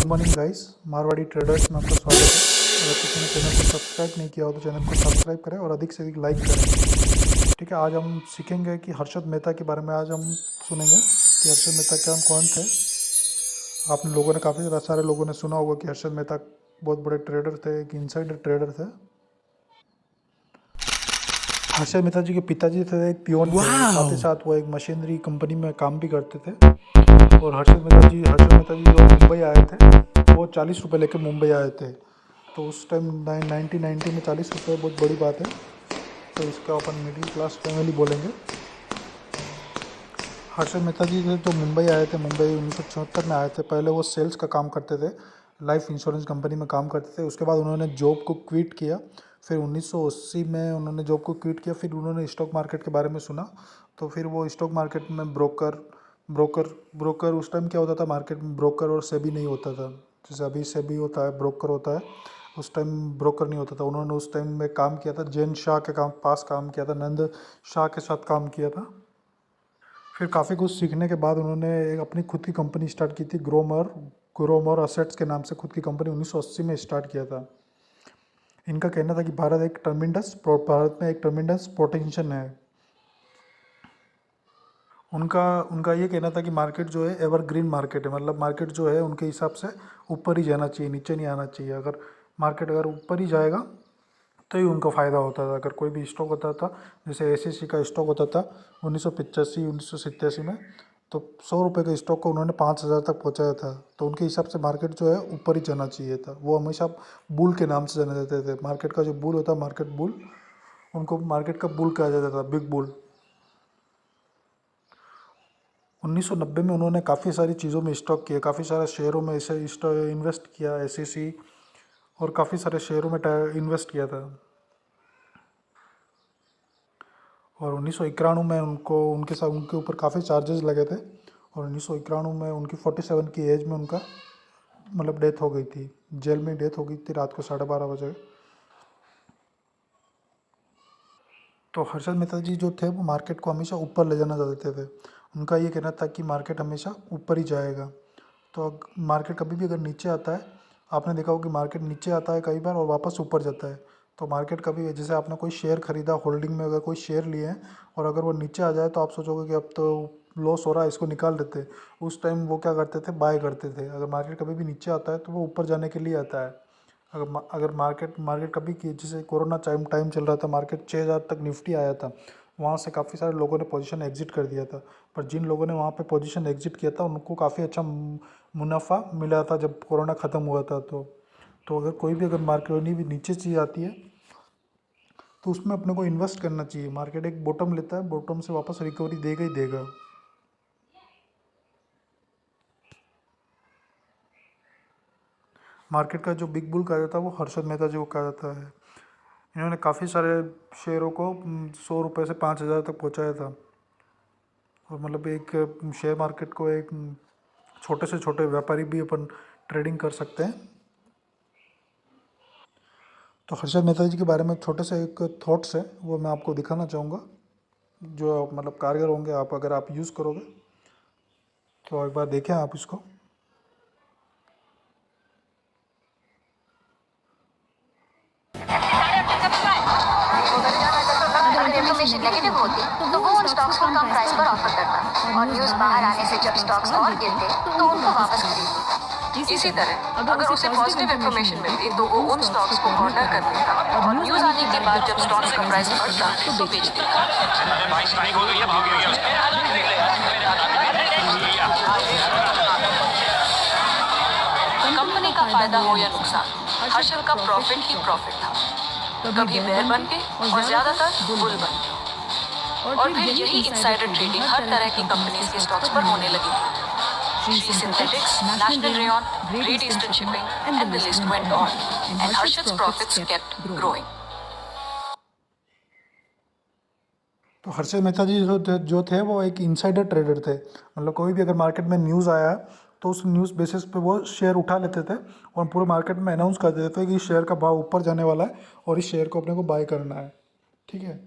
Good morning guys, Marwari traders में आपका स्वागत है। अगर किसी ने चैनल को सब्सक्राइब नहीं किया हो तो चैनल को सब्सक्राइब करें और अधिक से अधिक लाइक करें। ठीक है, आज हम सीखेंगे कि हर्षद मेहता के बारे में आज हम सुनेंगे कि हर्षद मेहता क्या कौन थे। आपने लोगों ने काफ़ी सारे लोगों ने सुना होगा कि हर्षद मेहता बहुत बड़े ट्रेडर थे, एक इनसाइडर ट्रेडर थे। हर्षद मेहता जी के पिताजी थे एक पियोन थे, साथ ही साथ वो एक मशीनरी कंपनी में काम भी करते थे। और हर्षद मेहता जी जो मुंबई आए थे वो 40 रुपये लेके मुंबई आए थे। तो उस टाइम 1990 में 40 रुपये बहुत बड़ी बात है। तो इसका अपन मिडिल क्लास फैमिली बोलेंगे। हर्षद मेहता जी थे जो मुंबई आए थे, मुंबई 1974 में आए थे। पहले वो सेल्स का काम करते थे, लाइफ इंश्योरेंस कंपनी में काम करते थे। उसके बाद उन्होंने जॉब को क्विट किया। फिर 1980 में उन्होंने जॉब को क्विट किया। फिर उन्होंने स्टॉक मार्केट के बारे में सुना, तो फिर वो स्टॉक मार्केट में ब्रोकर उस टाइम क्या होता था मार्केट में, ब्रोकर और सेबी नहीं होता था। जैसे अभी सेबी होता है, ब्रोकर होता है, उस टाइम ब्रोकर नहीं होता था। उन्होंने उस टाइम में काम किया था, जैन शाह के पास काम किया था, नंद शाह के साथ काम किया था। फिर काफ़ी कुछ सीखने के बाद उन्होंने एक अपनी खुद की कंपनी स्टार्ट की थी, ग्रोमर असेट्स के नाम से खुद की कंपनी 1980 में स्टार्ट किया था। इनका कहना था कि भारत में एक ट्रमेंडस पोटेंशियल है। उनका उनका ये कहना था कि मार्केट जो है एवरग्रीन मार्केट है, मतलब मार्केट जो है उनके हिसाब से ऊपर ही जाना चाहिए, नीचे नहीं आना चाहिए। अगर ऊपर ही जाएगा तो ही उनका फ़ायदा होता था। अगर कोई भी स्टॉक होता था, जैसे एसएससी का स्टॉक होता था 1987 में, तो 100 रुपये के स्टॉक को उन्होंने 5,000 तक पहुंचाया था। तो उनके हिसाब से मार्केट जो है ऊपर ही जाना चाहिए था। वो हमेशा बुल के नाम से जाने देते थे। मार्केट का जो बुल होता, मार्केट बुल, उनको मार्केट का बुल कहा जाता था, बिग बुल। 1990 में उन्होंने काफ़ी सारी चीज़ों में स्टॉक किया, काफ़ी सारे शेयरों में ऐसे इन्वेस्ट किया एसएससी, और काफ़ी सारे शेयरों में इन्वेस्ट किया था। और 1991 में उनके ऊपर काफ़ी चार्जेस लगे थे। और 1991 में उनकी 47 की एज में उनका मतलब डेथ हो गई थी, जेल में डेथ हो गई थी रात को 12:30 बजे। तो हर्षद मेहता जी जो थे वो मार्केट को हमेशा ऊपर ले जाना चाहते थे। उनका ये कहना था कि मार्केट हमेशा ऊपर ही जाएगा। तो मार्केट कभी भी अगर नीचे आता है, आपने देखा होगा कि मार्केट नीचे आता है कई बार और वापस ऊपर जाता है। तो मार्केट कभी, जैसे आपने कोई शेयर खरीदा, होल्डिंग में अगर कोई शेयर लिए हैं और अगर वो नीचे आ जाए तो आप सोचोगे कि अब तो लॉस हो रहा है, इसको निकाल देते। उस टाइम वो क्या करते थे, बाय करते थे। अगर मार्केट कभी भी नीचे आता है तो वो ऊपर जाने के लिए आता है। अगर मार्केट कभी की, जैसे कोरोना टाइम चल रहा था, मार्केट 6,000 तक निफ्टी आया था, वहाँ से काफ़ी सारे लोगों ने पोजीशन एग्जिट कर दिया था। पर जिन लोगों ने वहाँ पे पोजीशन एग्जिट किया था उनको काफ़ी अच्छा मुनाफा मिला था जब कोरोना ख़त्म हुआ था। तो अगर कोई भी, अगर मार्केट भी नीचे चीज़ आती है तो उसमें अपने को इन्वेस्ट करना चाहिए। मार्केट एक बॉटम लेता है, बॉटम से वापस रिकवरी देगा ही देगा। मार्केट का जो बिग बुल कहा जाता है वो हर्षद मेहता जी को कहा जाता है। इन्होंने काफ़ी सारे शेयरों को 100 रुपये से 5,000 तक पहुंचाया था। और मतलब एक शेयर मार्केट को एक छोटे से छोटे व्यापारी भी अपन ट्रेडिंग कर सकते हैं। तो हर्षद मेहता जी के बारे में छोटे से एक थॉट्स है, वो मैं आपको दिखाना चाहूँगा, जो मतलब कारगर होंगे। आप अगर आप यूज़ करोगे तो एक बार देखें आप इसको। अगर इन्फॉर्मेशन नेगेटिव होती तो वो उन स्टॉक्स को कम प्राइस पर ऑफर करता, और न्यूज़ बाहर आने से जब स्टॉक्स और गिरते तो उनको वापस खरीदता। इसी तरह अगर उसे पॉजिटिव इन्फॉर्मेशन मिलती तो वो उन स्टॉक्स को कॉर्नर कर देता, और न्यूज़ आने के बाद जब स्टॉक्स का प्राइस बढ़ता तो बेच देता। कंपनी का फायदा हो या नुकसान, हर्षद का प्रॉफिट ही प्रॉफिट था। कभी बेयर बन के और ज्यादातर बुल बन के। और फिर यही इनसाइडर ट्रेडिंग हर तरह की कंपनीज के स्टॉक्स पर होने लगी थी। Shree Synthetics, National Rayon, Great Eastern Shipping, and the list went on. And Harshad's profits kept growing. तो हर्षद मेहता जी जो थे वो एक इनसाइडर ट्रेडर थे। मतलब कोई भी अगर मार्केट में न्यूज़ आया तो उस न्यूज़ बेसिस पे वो शेयर उठा लेते थे और पूरे मार्केट में अनाउंस कर देते थे कि इस शेयर का भाव ऊपर जाने वाला है और इस शेयर को अपने को बाय करना है। ठीक है।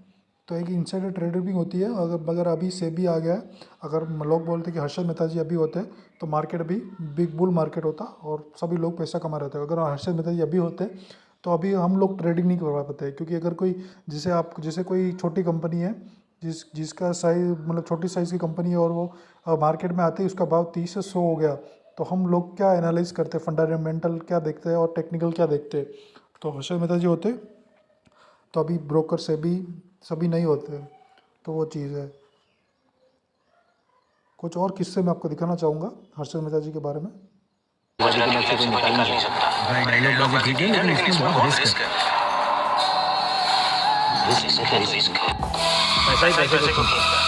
तो एक इनसाइडर ट्रेडर भी होती है। अगर अभी सेबी आ गया है, अगर लोग बोलते कि हर्षद मेहता जी अभी होते तो मार्केट अभी बिग बुल मार्केट होता और सभी लोग पैसा कमा रहे थे। अगर हर्षद मेहता जी अभी होते तो अभी हम लोग ट्रेडिंग नहीं करवा पाते, क्योंकि अगर कोई जैसे कोई छोटी कंपनी है जिसका साइज मतलब छोटी साइज़ की कंपनी है और वो मार्केट में आते ही उसका भाव 30 से 100 हो गया, तो हम लोग क्या एनालाइज करते हैं, फंडामेंटल क्या देखते हैं और टेक्निकल क्या देखते हैं। तो हर्षद मेहता जी होते तो अभी ब्रोकर से भी सभी नहीं होते। तो वो चीज़ है। कुछ और किस्से मैं आपको दिखाना चाहूँगा हर्षद मेहता जी के बारे में। बजरंगी के लिए निकाल नहीं सकता। भाई डायलॉग बाजी ठीक है, लेकिन इसमें बहुत रिस्क है। रिस्क है। पैसा ही पैसे को खींचता है।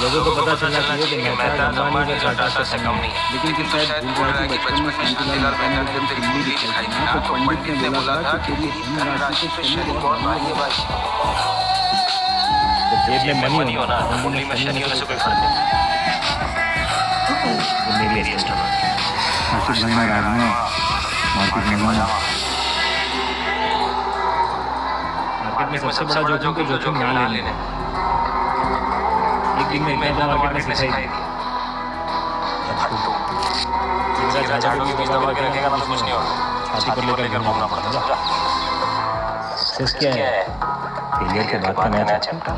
लोगों को पता चलना चाहिए कि मेहता अंबानी का टाटा से कम नहीं है। लेकिन फिर शायद भूल रहा कि बचपन में शांतिलाल मेहता ने जब तेरी कुंडली दिखाई थी ना, तो पंडित ने बोला था कि तेरी धन राशि पे शनि बहुत भारी है भाई। जब जेब में मनी होना, कुंडली में शनि होने से कोई फर्क नहीं। मेरी एस्ट्रोलॉजी हर्षद भाई रात में मार्केट में जाना। मार्केट में सबसे बड़ा जोखिम तो जोखिम ना लेने। एक दिन में इतना मार्केट में सिखाई दिया। जिसका झाड़ू की बीज दबा के रखेगा ना तो कुछ नहीं होगा। छाती पर लेकर घूमना पड़ता है। सक्सेस क्या है? फेलियर के बाद का नया चैप्टर।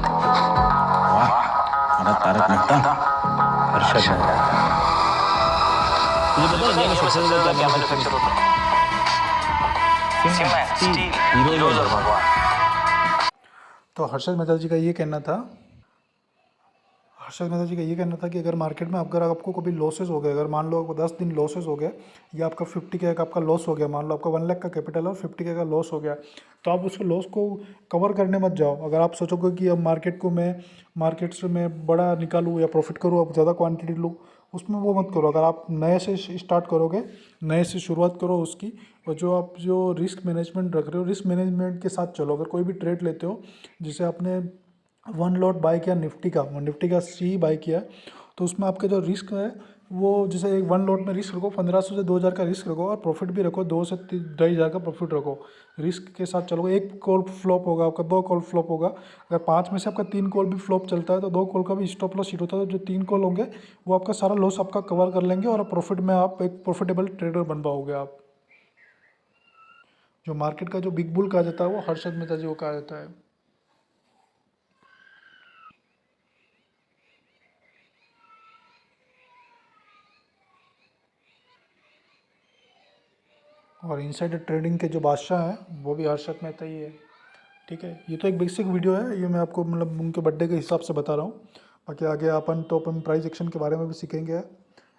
वाह, हमारा तारक मेहता हर्षद मेहता। ये पता है कि सक्सेस का क्या मैन्युफैक्चर होता है? स्टील, हीरोज और भगवान। तो हर्षद मेहता जी का ये कहना था कि अगर मार्केट में अगर आपको कभी लॉसेस हो गए, अगर मान लो आपको 10 दिन लॉसेस हो गए या आपका 50K का आपका लॉस हो गया, मान लो आपका 1 लाख का कैपिटल और 50K का लॉस हो गया, तो आप उसको लॉस को कवर करने मत जाओ। अगर आप सोचोगे कि अब मार्केट से मैं बड़ा निकालूँ या प्रॉफिट करूँ, अब ज़्यादा क्वांटिटी लूँ, उसमें वो मत करो। अगर आप नए से स्टार्ट करोगे, नए से शुरुआत करो उसकी, और जो रिस्क मैनेजमेंट रख रहे हो, रिस्क मैनेजमेंट के साथ चलो। अगर कोई भी ट्रेड लेते हो, जैसे आपने 1 लॉट बाय किया निफ्टी का सी बाय किया, तो उसमें आपके जो रिस्क है वो जैसे एक 1 लॉट में रिस्क रखो, 1500 से 2000 का रिस्क रखो और प्रॉफिट भी रखो, 2 से 2500 का प्रॉफिट रखो। रिस्क के साथ चलोगे। 1 कॉल फ्लॉप होगा आपका, 2 कॉल फ्लॉप होगा। अगर 5 में से आपका 3 कॉल भी फ्लॉप चलता है तो 2 कॉल का भी स्टॉप लॉस हिट होता है। तो जो 3 कॉल होंगे वो आपका सारा लॉस आपका कवर कर लेंगे और प्रॉफिट में आप एक प्रॉफिटेबल ट्रेडर बन पाओगे आप। जो मार्केट का जो बिग बुल कहा जाता है वो हर्षद मेहता जी को कहा जाता है। और इनसाइडर ट्रेडिंग के जो बादशाह हैं वो भी हर्षद मेहता ही है। ठीक है, ये तो एक बेसिक वीडियो है, ये मैं आपको मतलब उनके बर्थडे के हिसाब से बता रहा हूँ। बाकी आगे अपन प्राइस एक्शन के बारे में भी सीखेंगे,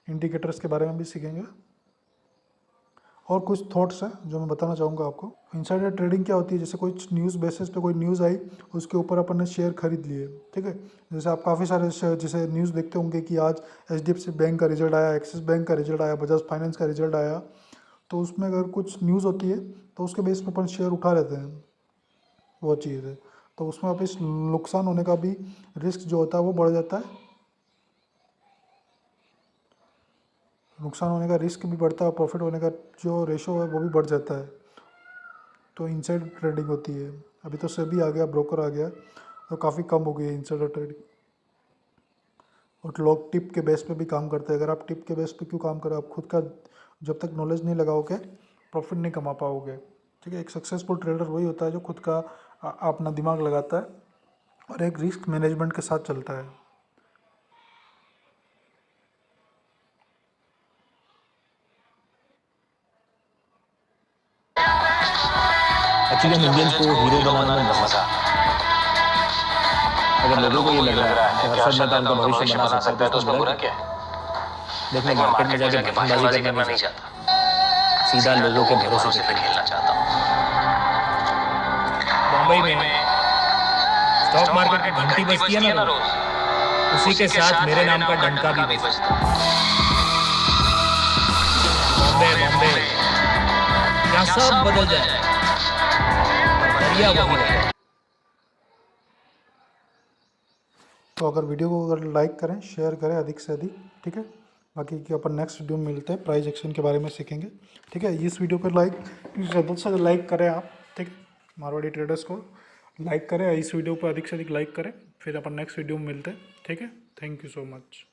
इंडिकेटर्स के बारे में भी सीखेंगे, और कुछ थॉट्स हैं जो मैं बताना चाहूँगा आपको। इनसाइडर ट्रेडिंग क्या होती है? जैसे कोई न्यूज़ बेसिस पे कोई न्यूज़ आई, उसके ऊपर अपन ने शेयर खरीद लिए। ठीक है, जैसे आप काफ़ी सारे जैसे न्यूज़ देखते होंगे कि आज HDFC बैंक का रिजल्ट आया, एक्सिस बैंक का रिजल्ट आया, बजाज फाइनेंस का रिजल्ट आया, तो उसमें अगर कुछ न्यूज़ होती है तो उसके बेस पर अपन शेयर उठा लेते हैं, वो चीज़ है। तो उसमें आप इस नुकसान होने का भी रिस्क जो होता है वो बढ़ जाता है, नुकसान होने का रिस्क भी बढ़ता है, प्रॉफिट होने का जो रेशो है वो भी बढ़ जाता है। तो इनसाइड ट्रेडिंग होती है। अभी तो सेबी आ गया, ब्रोकर आ गया, तो काफ़ी कम हो गई है इनसाइडर ट्रेडिंग। और लोग टिप के बेस पे भी काम करते हैं। अगर आप टिप के बेस पे क्यों काम करें? आप खुद का जब तक नॉलेज नहीं लगाओगे प्रॉफिट नहीं कमा पाओगे। ठीक है, एक सक्सेसफुल ट्रेडर वही होता है जो खुद का अपना दिमाग लगाता है और एक रिस्क मैनेजमेंट के साथ चलता है। एक्चुअली हम इंडियंस को हीरो बनाना में मजा। अगर लोगों को ये लग रहा है कि हर्षद मेहता उनका भविष्य बना सकता है तो उसमें बुरा क्या है? देखो, मार्केट में जाके भागबाजी करना नहीं चाहता, सीधा लोगों के भरोसे पे खेलना चाहता हूँ। बम्बई में स्टॉक मार्केट की घंटी बजती है ना रोज, उसी के साथ मेरे नाम का डंका भी बजता है। बॉम्बे यहाँ सब बदल जाए, तो अगर वीडियो को अगर लाइक करें, शेयर करें अधिक से अधिक। ठीक है, बाकी कि अपन नेक्स्ट वीडियो में मिलते हैं, प्राइस एक्शन के बारे में सीखेंगे। ठीक है, इस वीडियो पर ज़्यादा से ज़्यादा लाइक करें आप। ठीक है, मारवाड़ी ट्रेडर्स को लाइक करें, इस वीडियो पर अधिक से अधिक लाइक करें, फिर अपन नेक्स्ट वीडियो में मिलते हैं। ठीक है, थैंक यू सो मच।